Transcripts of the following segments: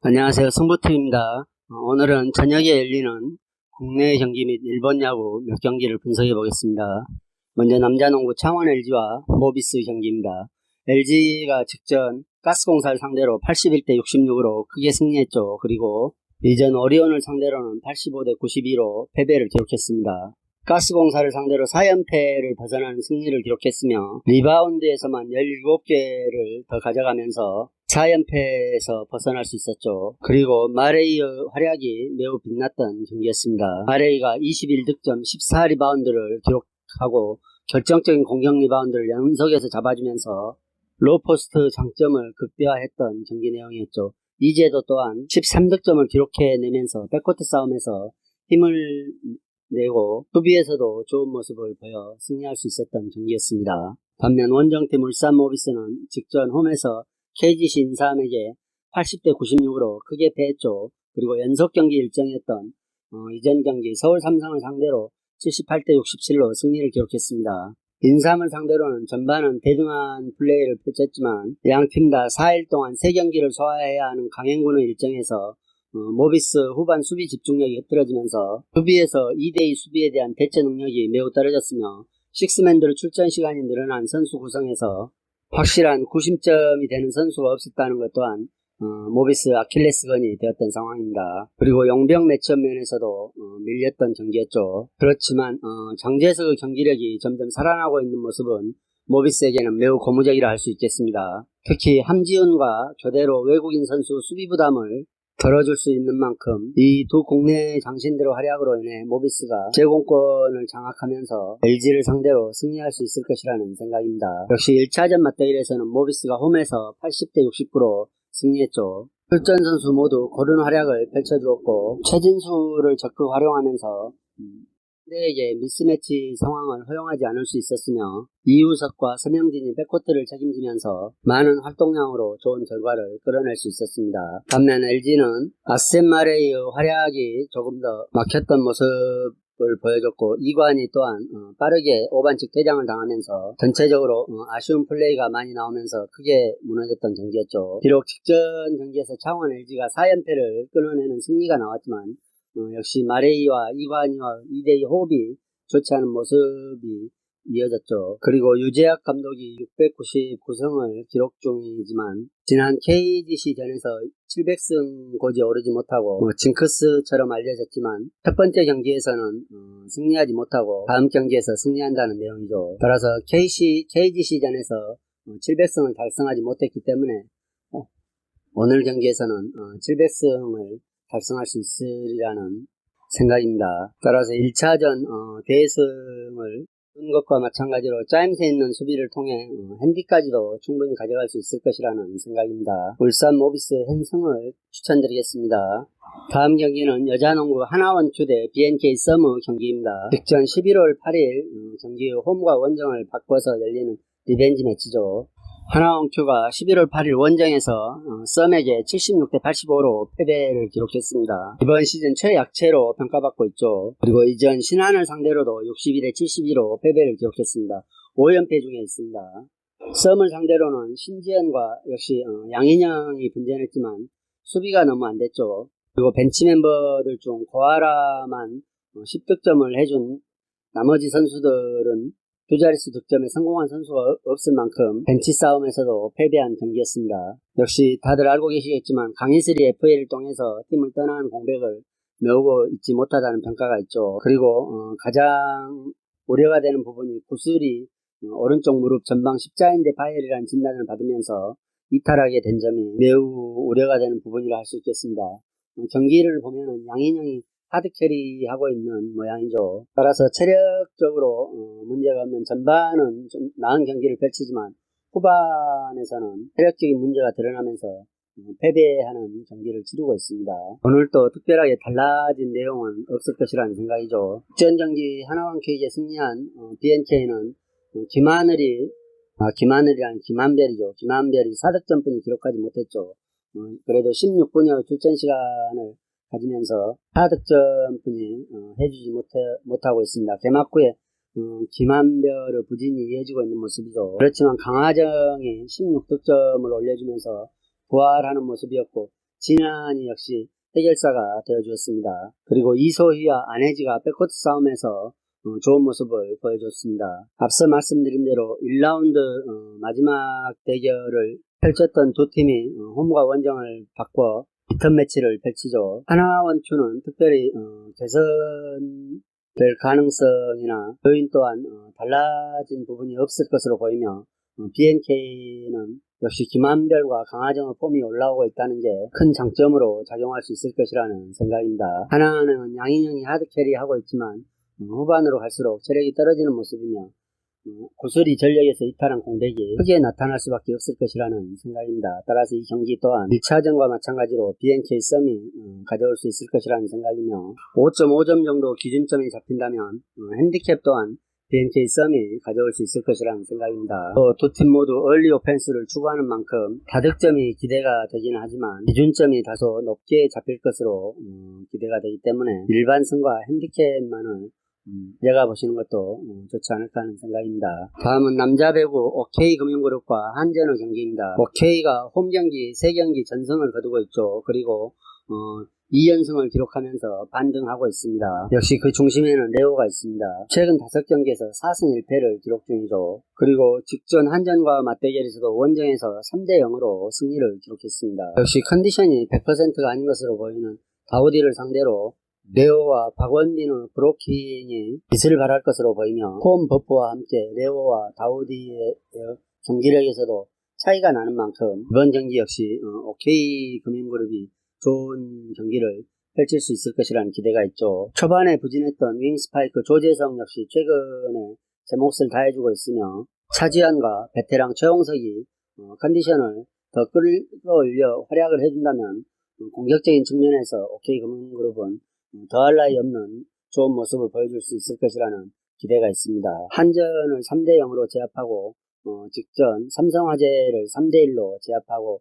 안녕하세요. 승부팀입니다. 오늘은 저녁에 열리는 국내 경기 및 일본 야구 몇 경기를 분석해 보겠습니다. 먼저 남자농구 창원 LG와 모비스 경기입니다. LG가 직전 가스공사를 상대로 81대 66으로 크게 승리했죠. 그리고 이전 오리온을 상대로는 85대 92로 패배를 기록했습니다. 가스공사를 상대로 4연패를 벗어나는 승리를 기록했으며 리바운드에서만 17개를 더 가져가면서 4연패에서 벗어날 수 있었죠. 그리고 마레이의 활약이 매우 빛났던 경기였습니다. 마레이가 21득점 14리바운드를 기록하고 결정적인 공격 리바운드를 연속해서 잡아주면서 로포스트 장점을 극대화했던 경기 내용이었죠. 이재도 또한 13득점을 기록해내면서 백코트 싸움에서 힘을 내고 수비에서도 좋은 모습을 보여 승리할 수 있었던 경기였습니다. 반면 원정팀 울산 모비스는 직전 홈에서 KGC 인삼에게 80대 96으로 크게 패했죠. 그리고 연속 경기 일정이었던 이전 경기 서울 삼성을 상대로 78대 67로 승리를 기록했습니다. 인삼을 상대로는 전반은 대등한 플레이를 펼쳤지만 양팀 다 4일 동안 3경기를 소화해야 하는 강행군의 일정에서 모비스 후반 수비 집중력이 흐트러지면서 수비에서 2대2 수비에 대한 대처 능력이 매우 떨어졌으며 식스맨들 출전 시간이 늘어난 선수 구성에서 확실한 구심점이 되는 선수가 없었다는 것 또한 모비스 아킬레스건이 되었던 상황입니다. 그리고 용병 매치업 면에서도 밀렸던 경기였죠. 그렇지만 장재석의 경기력이 점점 살아나고 있는 모습은 모비스에게는 매우 고무적이라 할 수 있겠습니다. 특히 함지훈과 교대로 외국인 선수 수비 부담을 덜어줄 수 있는 만큼 이 두 국내 장신들의 활약으로 인해 모비스가 제공권을 장악하면서 LG를 상대로 승리할 수 있을 것이라는 생각입니다. 역시 1차전 맞대결에서는 모비스가 홈에서 80대 69로 승리했죠. 출전 선수 모두 고른 활약을 펼쳐주었고 최진수를 적극 활용하면서 상대에게 미스매치 상황을 허용하지 않을 수 있었으며 이우석과 서명진이 백코트를 책임지면서 많은 활동량으로 좋은 결과를 끌어낼 수 있었습니다. 반면 LG는 아셈 마레이의 활약이 조금 더 막혔던 모습을 보여줬고 이관이 또한 빠르게 오반칙 퇴장을 당하면서 전체적으로 아쉬운 플레이가 많이 나오면서 크게 무너졌던 경기였죠. 비록 직전 경기에서 창원 LG가 4연패를 끊어내는 승리가 나왔지만 역시 마레이와 이관희와 2대2 호흡이 좋지 않은 모습이 이어졌죠. 그리고 유재학 감독이 699승을 기록 중이지만 지난 KGC전에서 700승 고지 오르지 못하고 징크스처럼 알려졌지만 첫 번째 경기에서는 승리하지 못하고 다음 경기에서 승리한다는 내용이죠. 따라서 KGC전에서 700승을 달성하지 못했기 때문에 오늘 경기에서는 700승을 달성할 수 있으리라는 생각입니다. 따라서 1차전 대승을 둔 것과 마찬가지로 짜임새 있는 수비를 통해 핸디까지도 충분히 가져갈 수 있을 것이라는 생각입니다. 울산 모비스 핸승을 추천드리겠습니다. 다음 경기는 여자농구 하나원큐 대 BNK 서머 경기입니다. 직전 11월 8일 경기 홈과 원정을 바꿔서 열리는 리벤지 매치죠. 하나원큐가 11월 8일 원정에서 썸에게 76대 85로 패배를 기록했습니다. 이번 시즌 최약체로 평가받고 있죠. 그리고 이전 신한을 상대로도 61대 72로 패배를 기록했습니다. 5연패 중에 있습니다. 썸을 상대로는 신지현과 역시 양인영이 분전했지만 수비가 너무 안됐죠. 그리고 벤치 멤버들 중 고아라만 10득점을 해준 나머지 선수들은 두 자릿수 득점에 성공한 선수가 없을 만큼 벤치 싸움에서도 패배한 경기였습니다. 역시 다들 알고 계시겠지만 강인슬이 FA를 통해서 팀을 떠나는 공백을 메우고 있지 못하다는 평가가 있죠. 그리고 가장 우려가 되는 부분이 구슬이 오른쪽 무릎 전방 십자인대 파열이라는 진단을 받으면서 이탈하게 된 점이 매우 우려가 되는 부분이라 할 수 있겠습니다. 경기를 보면은 양인영이 하드캐리하고 있는 모양이죠. 따라서 체력적으로 문제가 없는 전반은 좀 나은 경기를 펼치지만 후반에서는 체력적인 문제가 드러나면서 패배하는 경기를 치르고 있습니다. 오늘 또 특별하게 달라진 내용은 없을 것이라는 생각이죠. 직전 경기 하나원큐에게 승리한 BNK는 김한별이죠. 김한별이 4득점뿐이 기록하지 못했죠. 그래도 16분여 출전 시간을 가지면서 4득점뿐이 해주지 못하고 있습니다. 개막 후에 김한별의 부진이 이어지고 있는 모습이죠. 그렇지만 강하정이 16득점을 올려주면서 부활하는 모습이었고 진한이 역시 해결사가 되어주었습니다. 그리고 이소희와 안혜지가 백코트 싸움에서 좋은 모습을 보여줬습니다. 앞서 말씀드린 대로 1라운드 마지막 대결을 펼쳤던 두 팀이 홈과 원정을 바꿔 리턴 매치를 펼치죠. 하나원큐는 특별히 개선될 가능성이나 요인 또한 달라진 부분이 없을 것으로 보이며 BNK는 역시 김한별과 강하정의 폼이 올라오고 있다는 게 큰 장점으로 작용할 수 있을 것이라는 생각입니다. 하나는 양인영이 하드캐리하고 있지만 후반으로 갈수록 체력이 떨어지는 모습이며 고스리 전력에서 이탈한 공백이 크게 나타날 수밖에 없을 것이라는 생각입니다. 따라서 이 경기 또한 1차전과 마찬가지로 BNK 썸이 가져올 수 있을 것이라는 생각이며 5.5점 정도 기준점이 잡힌다면 핸디캡 또한 BNK 썸이 가져올 수 있을 것이라는 생각입니다. 두 팀 모두 얼리 오펜스를 추구하는 만큼 다득점이 기대가 되기는 하지만 기준점이 다소 높게 잡힐 것으로 기대가 되기 때문에 일반승과 핸디캡만을 내가 보시는 것도 좋지 않을까 하는 생각입니다. 다음은 남자 배구 OK금융그룹과 한전의 경기입니다. OK가 홈경기 3경기 전승을 거두고 있죠. 그리고 2연승을 기록하면서 반등하고 있습니다. 역시 그 중심에는 레오가 있습니다. 최근 5경기에서 4승 1패를 기록 중이죠. 그리고 직전 한전과 맞대결에서도 원정에서 3대0으로 승리를 기록했습니다. 역시 컨디션이 100%가 아닌 것으로 보이는 다우디를 상대로 레오와 박원빈의 브로킹이 빛을 발할 것으로 보이며 홈 버프와 함께 레오와 다우디의 경기력에서도 차이가 나는 만큼 이번 경기 역시 OK금융그룹이 좋은 경기를 펼칠 수 있을 것이라는 기대가 있죠. 초반에 부진했던 윙스파이크 조재성 역시 최근에 제 몫을 다해주고 있으며 차지환과 베테랑 최홍석이 컨디션을 더 끌어올려 활약을 해준다면 공격적인 측면에서 OK금융그룹은 더할 나위 없는 좋은 모습을 보여줄 수 있을 것이라는 기대가 있습니다. 한전을 3대0으로 제압하고 직전 삼성화재를 3대1로 제압하고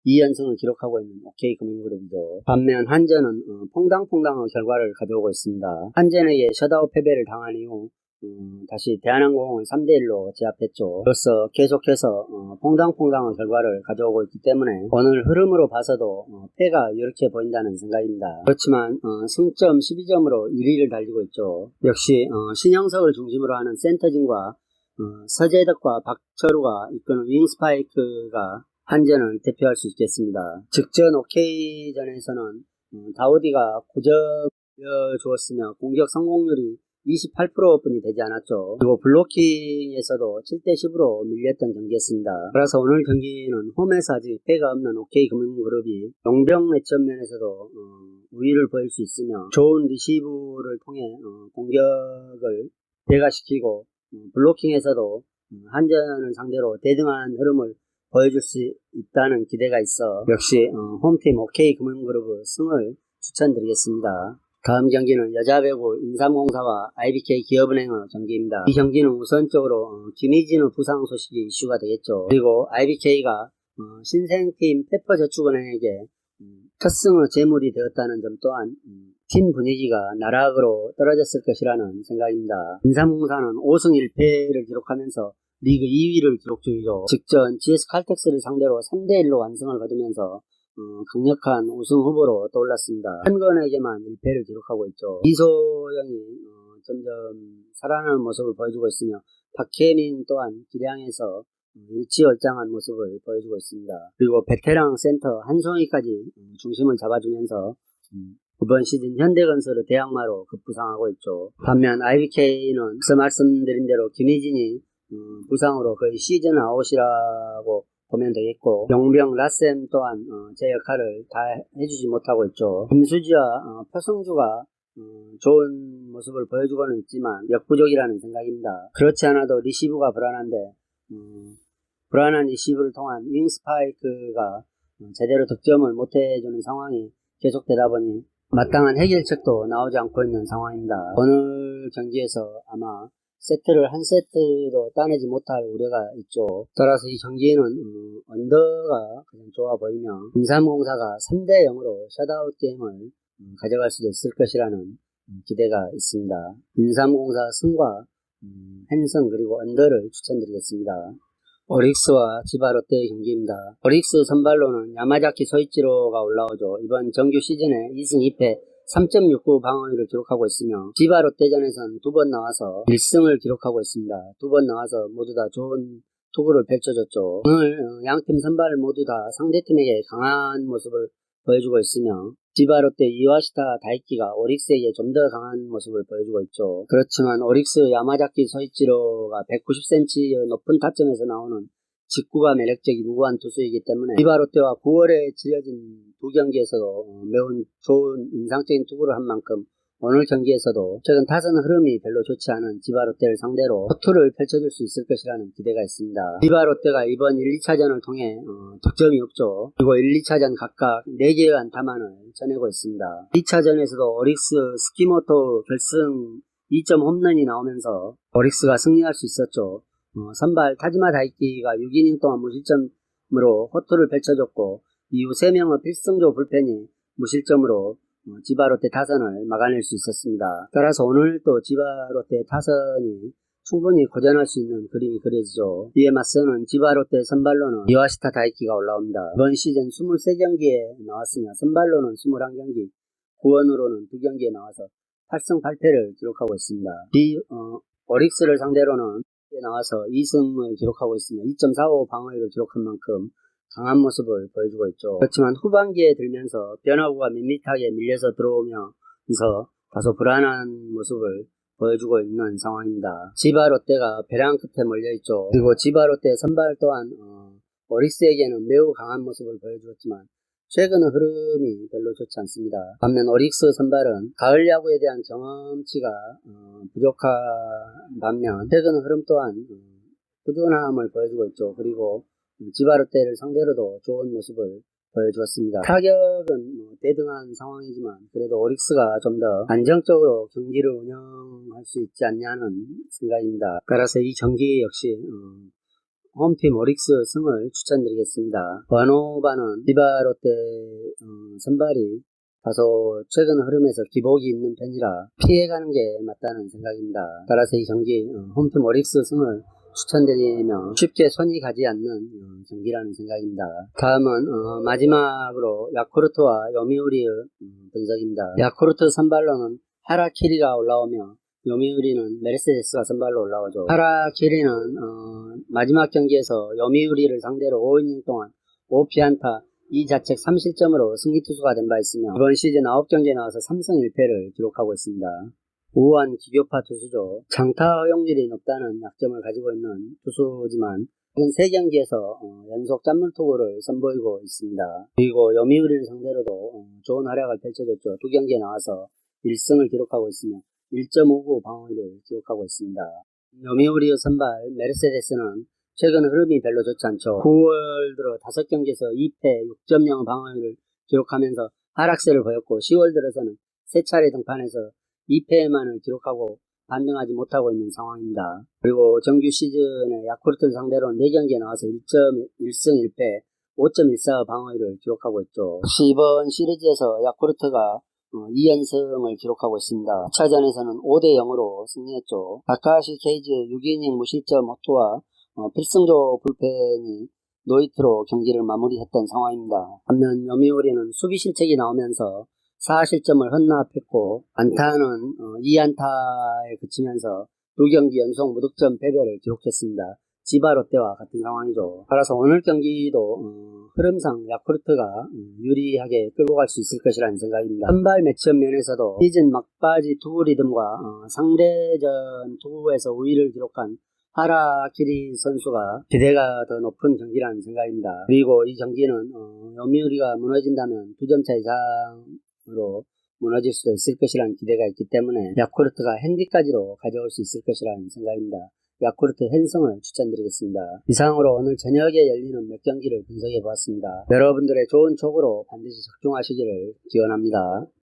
2연승을 기록하고 있는 OK금융그룹이죠. 반면 한전은 퐁당퐁당한 결과를 가져오고 있습니다. 한전에게 셧아웃 패배를 당한 이후 다시 대한항공을 3대1로 제압했죠. 그로써 계속해서 퐁당퐁당한 결과를 가져오고 있기 때문에 오늘 흐름으로 봐서도 패가 이렇게 보인다는 생각입니다. 그렇지만 승점 12점으로 1위를 달리고 있죠. 역시 신영석을 중심으로 하는 센터진과 서재덕과 박철우가 이끄는 윙스파이크가 한전을 대표할 수 있겠습니다. 직전 OK전에서는 다우디가 9점 주었으며 공격 성공률이 28%뿐이 되지 않았죠. 그리고 블로킹에서도 7대10으로 밀렸던 경기였습니다. 따라서 오늘 경기는 홈에서 아직 패가 없는 OK금융그룹이 용병 매점 면에서도 우위를 보일 수 있으며 좋은 리시브를 통해 공격을 대가시키고 블로킹에서도 한전을 상대로 대등한 흐름을 보여줄 수 있다는 기대가 있어 역시 홈팀 OK금융그룹의 승을 추천드리겠습니다. 다음 경기는 여자배구 인삼공사와 IBK 기업은행의 경기입니다. 이 경기는 우선적으로 김희진의 부상 소식이 이슈가 되겠죠. 그리고 IBK가 신생팀 페퍼저축은행에게 첫 승의 제물이 되었다는 점 또한 팀 분위기가 나락으로 떨어졌을 것이라는 생각입니다. 인삼공사는 5승 1패를 기록하면서 리그 2위를 기록 중이죠. 직전 GS칼텍스를 상대로 3대1로 완승을 거두면서 강력한 우승 후보로 떠올랐습니다. 한건에게만 1패를 기록하고 있죠. 이소영이 점점 살아나는 모습을 보여주고 있으며 박혜민 또한 기량에서 일치월장한 모습을 보여주고 있습니다. 그리고 베테랑 센터 한송이까지 중심을 잡아주면서 이번 시즌 현대건설의 대항마로 급부상하고 있죠. 반면 IBK는 앞서 말씀드린 대로 김희진이 부상으로 거의 시즌 아웃이라고 보면 되겠고 용병 라셈 또한 제 역할을 다 해주지 못하고 있죠. 김수지와 표성주가 좋은 모습을 보여주고는 있지만 역부족이라는 생각입니다. 그렇지 않아도 리시브가 불안한데 불안한 리시브를 통한 윙스파이크가 제대로 득점을 못해주는 상황이 계속되다 보니 마땅한 해결책도 나오지 않고 있는 상황입니다. 오늘 경기에서 아마 세트를 한 세트도 따내지 못할 우려가 있죠. 따라서 이 경기에는 언더가 가장 좋아 보이며 인삼공사가 3대0으로 셧아웃 게임을 가져갈 수도 있을 것이라는 기대가 있습니다. 인삼공사 승과 핸승 그리고 언더를 추천드리겠습니다. 오릭스와 지바롯데의 경기입니다. 오릭스 선발로는 야마자키 소이치로가 올라오죠. 이번 정규 시즌에 2승 2패 3.69 방어율을 기록하고 있으며 지바롯데전에선 2번 나와서 1승을 기록하고 있습니다. 2번 나와서 모두 다 좋은 투구를 펼쳐줬죠. 오늘 양팀 선발 모두 다 상대팀에게 강한 모습을 보여주고 있으며 지바롯데 이와시타 다이키가 오릭스에게 좀 더 강한 모습을 보여주고 있죠. 그렇지만 오릭스 야마자키 소이치로가 190cm의 높은 타점에서 나오는 직구가 매력적인 우수한 투수이기 때문에 지바롯데와 9월에 치러진 두 경기에서도 매우 좋은 인상적인 투구를 한 만큼 오늘 경기에서도 최근 타선 흐름이 별로 좋지 않은 지바롯데를 상대로 호투를 펼쳐줄 수 있을 것이라는 기대가 있습니다. 지바롯데가 이번 1, 2차전을 통해 득점이 없죠. 그리고 1, 2차전 각각 4개의 안타만을 쳐내고 있습니다. 2차전에서도 오릭스 스키모토 결승 2점 홈런이 나오면서 오릭스가 승리할 수 있었죠. 선발 타지마 다이키가 6이닝 동안 무실점으로 호투를 펼쳐줬고 이후 3명의 필승조 불펜이 무실점으로 지바롯데 타선을 막아낼 수 있었습니다. 따라서 오늘 또 지바롯데 타선이 충분히 고전할 수 있는 그림이 그려지죠. 이에 맞서는 지바롯데 선발로는 이와시타 다이키가 올라옵니다. 이번 시즌 23경기에 나왔으며 선발로는 21경기, 구원으로는 2경기에 나와서 8승 8패를 기록하고 있습니다. 오릭스를 상대로는 나와서 2승을 기록하고 있으며 2.45 방어율을 기록한 만큼 강한 모습을 보여주고 있죠. 그렇지만 후반기에 들면서 변화구가 밋밋하게 밀려서 들어오면서 다소 불안한 모습을 보여주고 있는 상황입니다. 지바롯데가 벼랑 끝에 몰려있죠. 그리고 지바롯데 선발 또한 오릭스에게는 매우 강한 모습을 보여주었지만 최근의 흐름이 별로 좋지 않습니다. 반면 오릭스 선발은 가을 야구에 대한 경험치가 부족한 반면 최근의 흐름 또한 꾸준함을 보여주고 있죠. 그리고 지바롯데를 상대로도 좋은 모습을 보여주었습니다. 타격은 대등한 상황이지만 그래도 오릭스가 좀 더 안정적으로 경기를 운영할 수 있지 않냐는 생각입니다. 따라서 이 경기 역시 홈팀 오릭스 승을 추천드리겠습니다. 와노바는 지바롯데 선발이 다소 최근 흐름에서 기복이 있는 편이라 피해가는 게 맞다는 생각입니다. 따라서 이 경기 홈팀 오릭스 승을 추천드리며 쉽게 손이 가지 않는 경기라는 생각입니다. 다음은 마지막으로 야쿠르트와 요미우리의 분석입니다. 야쿠르트 선발로는 하라키리가 올라오며 요미우리는 메르세데스가 선발로 올라오죠. 하라키리는 마지막 경기에서 요미우리를 상대로 5이닝 동안 5피안타 2자책 3실점으로 승리투수가 된 바 있으며 이번 시즌 9경기에 나와서 3승 1패를 기록하고 있습니다. 우한 기교파 투수죠. 장타 허용률이 높다는 약점을 가지고 있는 투수지만 최근 3경기에서 연속 짠물투구를 선보이고 있습니다. 그리고 요미우리를 상대로도 좋은 활약을 펼쳐줬죠. 2경기에 나와서 1승을 기록하고 있으며 1.59 방어율을 기록하고 있습니다. 요미우리의 선발 메르세데스는 최근 흐름이 별로 좋지 않죠. 9월 들어 5경기에서 2패 6.0 방어율을 기록하면서 하락세를 보였고 10월 들어서는 3차례 등판해서 2패만을 기록하고 반등하지 못하고 있는 상황입니다. 그리고 정규 시즌에 야쿠르트를 상대로 4경기에 나와서 1승 1패 5.14 방어율을 기록하고 있죠. 이번 시리즈에서 야쿠르트가 2연승을 기록하고 있습니다. 2차전에서는 5대0으로 승리했죠. 다카시 케이지 6이닝 무실점 호투와 필승조 불펜이 노히트로 경기를 마무리했던 상황입니다. 반면 요미우리는 수비 실책이 나오면서 4실점을 헌납했고 안타는 2안타에 그치면서 2경기 연속 무득점 패배를 기록했습니다. 지바롯데와 같은 상황이죠. 따라서 오늘 경기도 흐름상 야쿠르트가 유리하게 끌고 갈 수 있을 것이라는 생각입니다. 선발 매치업 면에서도 시즌 막바지 투구 리듬과 상대전 투구에서 우위를 기록한 하라키리 선수가 기대가 더 높은 경기라는 생각입니다. 그리고 이 경기는 요미우리가 무너진다면 2점차 이상으로 무너질 수도 있을 것이라는 기대가 있기 때문에 야쿠르트가 핸디까지도 가져올 수 있을 것이라는 생각입니다. 야쿠르트 핸성을 추천드리겠습니다. 이상으로 오늘 저녁에 열리는 몇 경기를 분석해 보았습니다. 여러분들의 좋은 촉으로 반드시 적중하시기를 기원합니다.